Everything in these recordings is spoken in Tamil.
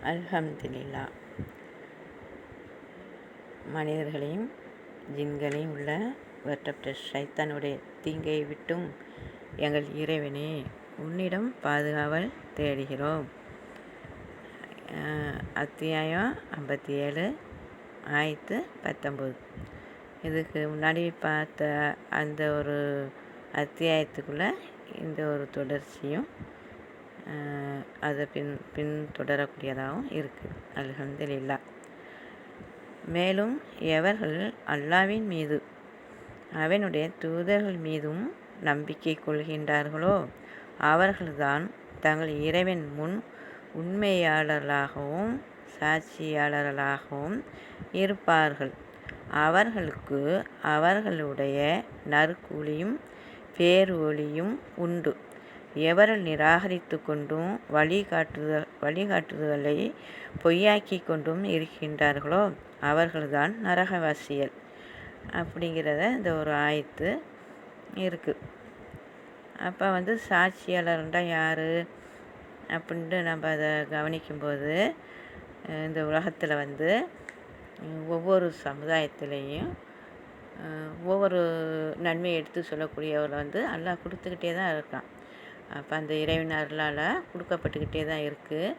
அல்ஹம்துலில்லா. மனிதர்களையும் ஜின்களையும் உள்ள வெட்டப்பட்ட ஷைத்தானுடைய தீங்கை விட்டும் எங்கள் இறைவனே உன்னிடம் பாதுகாவல் தேடுகிறோம். அத்தியாயம் 57 ஆயத்து 19. இதுக்கு முன்னாடி பார்த்த அந்த ஒரு அத்தியாயத்துக்குள்ளே இந்த ஒரு தொடர்ச்சியும் அதை பின்தொடரக்கூடியதாகவும் இருக்குது. அல்ஹம்துலில்லா. மேலும் எவர்கள் அல்லாஹ்வின் மீது அவனுடைய தூதர்கள் மீதும் நம்பிக்கை கொள்கின்றார்களோ அவர்கள்தான் தங்கள் இறைவன் முன் உண்மையாளர்களாகவும் சாட்சியாளர்களாகவும் இருப்பார்கள். அவர்களுக்கு அவர்களுடைய நற்கூலியும் பேரொளியும் உண்டு. எவர்கள் நிராகரித்து கொண்டும் வழிகாட்டுதலை பொய்யாக்கி கொண்டும் இருக்கின்றார்களோ அவர்கள்தான் நரகவாசிகள் அப்படிங்கிறத இந்த ஒரு ஆயத்து இருக்குது. அப்போ சாட்சியாளர்ன்றா யார் அப்படின்ட்டு நம்ம அதை கவனிக்கும்போது இந்த உலகத்தில் ஒவ்வொரு சமுதாயத்திலையும் ஒவ்வொரு நன்மையை எடுத்து சொல்லக்கூடியவரை அல்லாஹ் கொடுத்துக்கிட்டே தான் இருக்கான். அப்போ அந்த இறைவன் அருளால் கொடுக்கப்பட்டுக்கிட்டே தான் இருக்குது.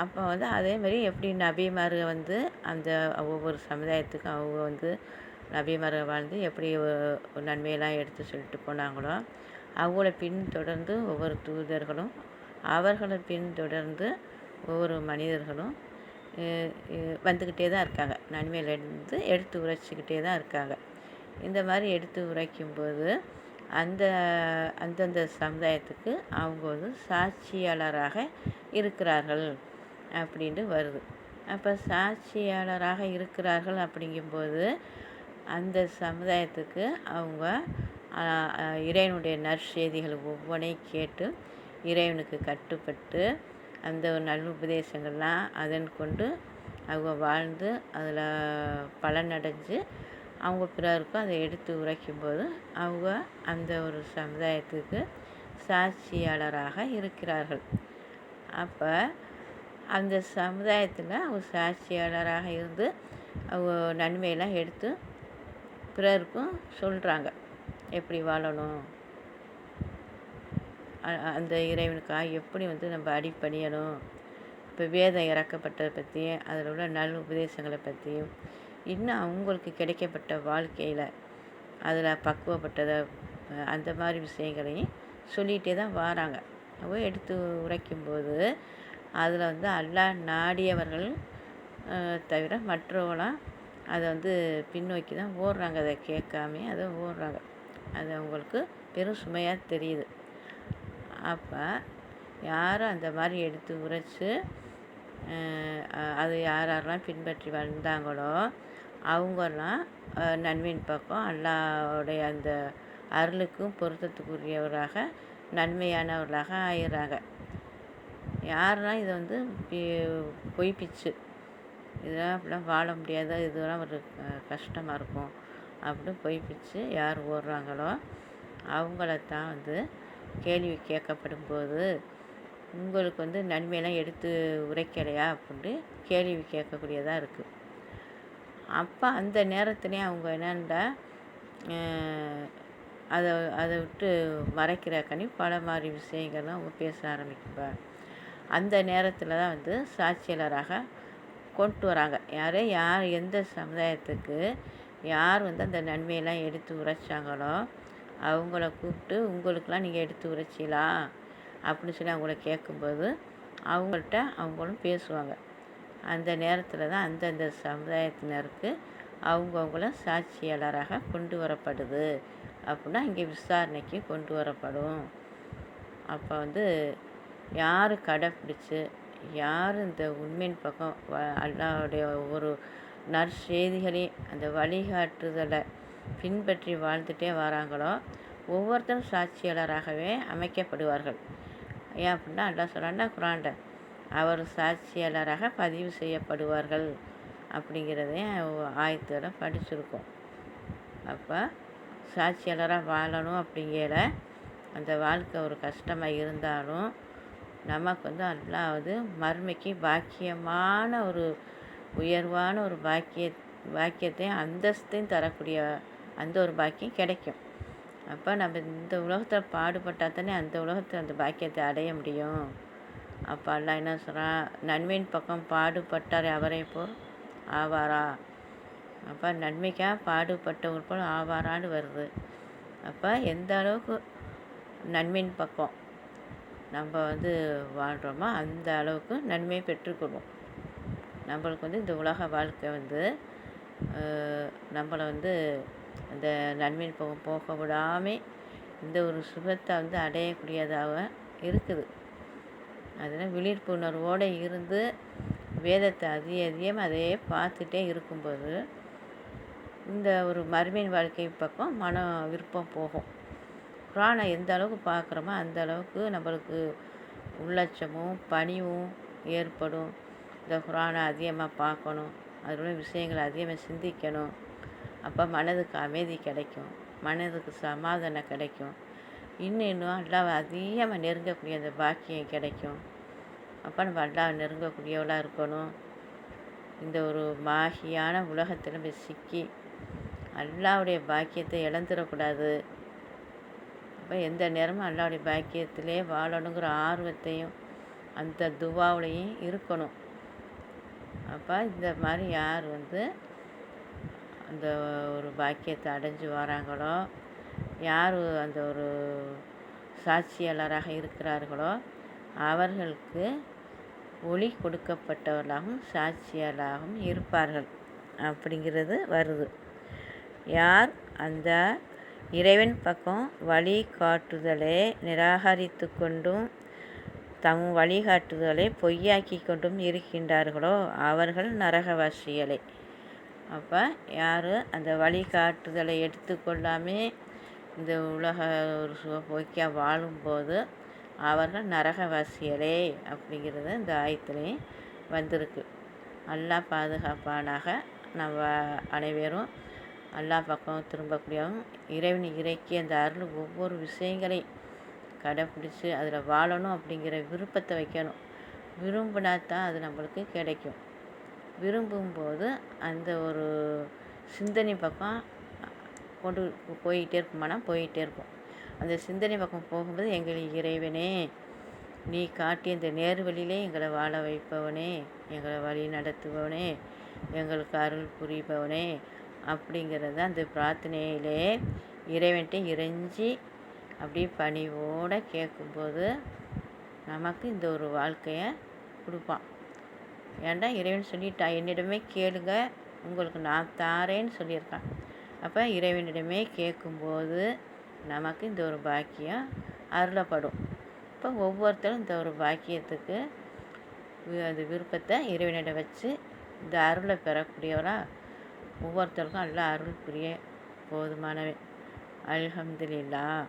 அப்போ அதேமாதிரி எப்படி நபிமார்கள் அந்த ஒவ்வொரு சமுதாயத்துக்கும் அவங்க நபிமார்கள் வாழ்ந்து எப்படி நன்மையெல்லாம் எடுத்து சொல்லிட்டு போனாங்களோ அவங்கள பின்தொடர்ந்து ஒவ்வொரு தூதர்களும் அவர்களை பின்தொடர்ந்து ஒவ்வொரு மனிதர்களும் வந்துக்கிட்டே தான் இருக்காங்க. நன்மையிலேருந்து எடுத்து உரைச்சிக்கிட்டே தான் இருக்காங்க. இந்த மாதிரி எடுத்து உரைக்கும்போது அந்தந்த சமுதாயத்துக்கு அவங்க சாட்சியாளராக இருக்கிறார்கள் அப்படின்ட்டு வருது. அப்போ சாட்சியாளராக இருக்கிறார்கள் அப்படிங்கும்போது அந்த சமுதாயத்துக்கு அவங்க இறைவனுடைய நற்செய்திகள் ஒவ்வொன்றையும் கேட்டு இறைவனுக்கு கட்டுப்பட்டு அந்த நல்ல உபதேசங்கள்லாம் அதன் கொண்டு அவங்க வாழ்ந்து அதில் பலனடைஞ்சு அவங்க பிறருக்கும் அதை எடுத்து உரைக்கும்போது அவங்க அந்த ஒரு சமுதாயத்துக்கு சாட்சியாளராக இருக்கிறார்கள். அப்போ அந்த சமுதாயத்தில் அவங்க சாட்சியாளராக இருந்து அவங்க நன்மையெல்லாம் எடுத்து பிறருக்கும் சொல்கிறாங்க எப்படி வாழணும், அந்த இறைவனுக்காக எப்படி நம்ம அடிப்பணியணும், இப்போ வேதம் இறக்கப்பட்டதை பற்றியும் அதில் உள்ள நல்ல உபதேசங்களை பற்றியும் இன்னும் அவங்களுக்கு கிடைக்கப்பட்ட வாழ்க்கையில் அதில் பக்குவப்பட்டதை அந்த மாதிரி விஷயங்களையும் சொல்லிகிட்டே தான் வராங்க. அவங்க எடுத்து உரைக்கும்போது அதில் அல்லாஹ் நாடியவர்கள் தவிர மற்றவங்களாம் அதை பின்னோக்கி தான் ஓடுறாங்க. அதை கேட்காமே அதை ஓடுறாங்க. அது அவங்களுக்கு பெரும் சுமையாக தெரியுது. அப்போ யாரும் அந்த மாதிரி எடுத்து உரைச்சி அது யாரெல்லாம் பின்பற்றி வந்தாங்களோ அவங்கெல்லாம் நன்மையின் பக்கம் அல்லாஹ்வுடைய அந்த அருளுக்கும் பொருத்தத்துக்குரியவராக நன்மையானவர்களாக ஆயிடுறாங்க. யாரெல்லாம் இதை பொய்ப்பிச்சு இதெல்லாம் அப்படிலாம் வாழ முடியாத, இதெல்லாம் ஒரு கஷ்டமாக இருக்கும் அப்படின்னு பொய்ப்பிச்சு யார் ஓடுறாங்களோ அவங்கள தான் கேள்வி கேட்கப்படும்போது உங்களுக்கு நன்மையெல்லாம் எடுத்து உரைக்கலையா அப்படின்ட்டு கேள்வி கேட்கக்கூடியதாக இருக்குது. அப்போ அந்த நேரத்துலேயே அவங்க என்னென்னா அதை விட்டு மறைக்கிறக்காண்டி பல மாதிரி விஷயங்கள்லாம் அவங்க பேச ஆரம்பிக்குவாங்க. அந்த நேரத்தில் தான் சாட்சியாளராக கொண்டு வராங்க. யார் எந்த சமுதாயத்துக்கு யார் அந்த நன்மையெல்லாம் எடுத்து உரைச்சாங்களோ அவங்கள கூப்பிட்டு உங்களுக்கெல்லாம் நீங்கள் எடுத்து உரைச்சிங்களா அப்படின்னு சொல்லி அவங்கள கேட்கும்போது அவங்கள்ட்ட அவங்களும் பேசுவாங்க. அந்த நேரத்தில் தான் அந்தந்த சமுதாயத்தினருக்கு அவங்கவுங்கள சாட்சியாளராக கொண்டு வரப்படுது அப்படின்னா இங்கே விசாரணைக்கு கொண்டு வரப்படும். அப்போ யார் கடைப்பிடிச்சு யார் இந்த உண்மையின் பக்கம் அல்லாஹ்வுடைய ஒவ்வொரு நற்செய்திகளையும் அந்த வழிகாட்டுதலை பின்பற்றி வாழ்ந்துட்டே வராங்களோ ஒவ்வொருத்தரும் சாட்சியாளராகவே அமைக்கப்படுவார்கள். ஏன் அப்படின்னா அல்லாஹ் சொல்கிறான்னா குர்ஆன்ல அவர் சாட்சியாளராக பதிவு செய்யப்படுவார்கள் அப்படிங்கிறதையும் ஆயத்தோட படிச்சிருக்கோம். அப்போ சாட்சியாளராக வாழணும் அப்படிங்கிற அந்த வாழ்க்கை ஒரு கஷ்டமாக இருந்தாலும் நமக்கு வந்து அல்லாஹ் வந்து மறுமைக்கு பாக்கியமான ஒரு உயர்வான ஒரு பாக்கியத்தையும் அந்தஸ்தையும் தரக்கூடிய அந்த ஒரு பாக்கியம் கிடைக்கும். அப்போ நம்ம இந்த உலகத்தில் பாடுபட்டால் தானே அந்த உலகத்தில் அந்த பாக்கியத்தை அடைய முடியும். அப்போ அல்லாஹ் என்ன சொல்கிறான், நன்மையின் பக்கம் பாடுபட்டார் அவரை போல் ஆவாரா. அப்போ நன்மைக்காக பாடுபட்டவர் போல் ஆவாரான்னு வருது. அப்போ எந்த அளவுக்கு நன்மையின் பக்கம் நம்ம வந்து வாழ்கிறோமோ அந்த அளவுக்கு நன்மையை பெற்றுக்கொள்வோம். நம்மளுக்கு வந்து இந்த உலக வாழ்க்கை வந்து நம்மளை வந்து அந்த நன்மையின் பக்கம் போக விடாமல் இந்த ஒரு சுகத்தை வந்து அடையக்கூடியதாக இருக்குது. அதில் விழிப்புணர்வோடு இருந்து வேதத்தை அதிகமாக அதையே பார்த்துட்டே இருக்கும்போது இந்த ஒரு மறுமையின் வாழ்க்கை பக்கம் மன விருப்பம் போகும். குரானை எந்த அளவுக்கு பார்க்குறோமோ அந்த அளவுக்கு நம்மளுக்கு உள்ளட்சமும் பணிவும் ஏற்படும். இந்த குரானை அதிகமாக பார்க்கணும், அதில் உள்ள விஷயங்களை அதிகமாக சிந்திக்கணும். அப்போ மனதுக்கு அமைதி கிடைக்கும், மனதுக்கு சமாதானம் கிடைக்கும். இன்னும் அல்லாஹ்வை அதிகமாக நெருங்கக்கூடிய அந்த பாக்கியம் கிடைக்கும். அப்போ நம்ம அல்லாஹ்வை நெருங்கக்கூடியவளாக இருக்கணும். இந்த ஒரு மாகியான உலகத்தில் நம்ம சிக்கி அல்லாஹ்வுடைய பாக்கியத்தை இழந்துடக்கூடாது. அப்போ எந்த நேரமும் அல்லாஹ்வுடைய பாக்கியத்திலே வாழணுங்கிற ஆர்வத்தையும் அந்த துவாவுலையும் இருக்கணும். அப்போ இந்த மாதிரி யார் வந்து அந்த ஒரு பாக்கியத்தை அடைஞ்சு வராங்களோ, யார் அந்த ஒரு சாட்சியாளராக இருக்கிறார்களோ அவர்களுக்கு ஒளி கொடுக்கப்பட்டவர்களாகவும் சாட்சியாளராகவும் இருப்பார்கள் அப்படிங்கிறது வருது. யார் அந்த இறைவன் பக்கம் வழிகாட்டுதலை நிராகரித்து கொண்டும் தம் வழிகாட்டுதலை பொய்யாக்கி கொண்டும் இருக்கின்றார்களோ அவர்கள் நரகவாசிகளே. அப்போ யார் அந்த வழிகாட்டுதலை எடுத்துக்கொள்ளாமல் இந்த உலக ஒரு பொய்க்கா வாழும்போது அவர்கள் நரகவாசிகளே அப்படிங்கிறது இந்த ஆயத்துலேயும் வந்திருக்கு. அல்லாஹ் பாதுகாப்பானாக. நம்ம அனைவரும் அல்லாஹ் பக்கம் திரும்பக்கூடியவங்க, இறைவன் இறைக்கி அந்த அருள் ஒவ்வொரு விஷயங்களையும் கடைப்பிடிச்சி அதில் வாழணும் அப்படிங்கிற விருப்பத்தை வைக்கணும். விரும்பினா தான் அது நம்மளுக்கு கிடைக்கும். விரும்பும்போது அந்த ஒரு சிந்தனை பக்கம் கொண்டு போயிட்டே இருக்குமானா போயிட்டே இருக்கும். அந்த சிந்தனை பக்கம் போகும்போது எங்கள் இறைவனே, நீ காட்டிய இந்த நேர்வழியிலே எங்களை வாழ வைப்பவனே, எங்களை வழி நடத்துபவனே, எங்களுக்கு அருள் புரிபவனே அப்படிங்கிறது அந்த பிரார்த்தனையிலே இறைவன்கிட்ட இறைஞ்சி அப்படியே பணிவோடு கேட்கும்போது நமக்கு இந்த ஒரு வாழ்க்கையை கொடுப்பான். ஏன்டா இறைவன் சொல்லிட்டான், என்னிடமே கேளுங்க உங்களுக்கு நான் தாரேன்னு சொல்லியிருக்கான். அப்போ இறைவனிடமே கேட்கும்போது நமக்கு இந்த ஒரு பாக்கியம் அருளப்படும். இப்போ ஒவ்வொருத்தரும் இந்த ஒரு பாக்கியத்துக்கு அந்த விருப்பத்தை இறைவனிடம் வச்சு இந்த அருளை பெறக்கூடியவராக ஒவ்வொருத்தருக்கும் நல்லா அருள் புரிய போதுமானவே. அல்ஹம்துலில்லாஹ்.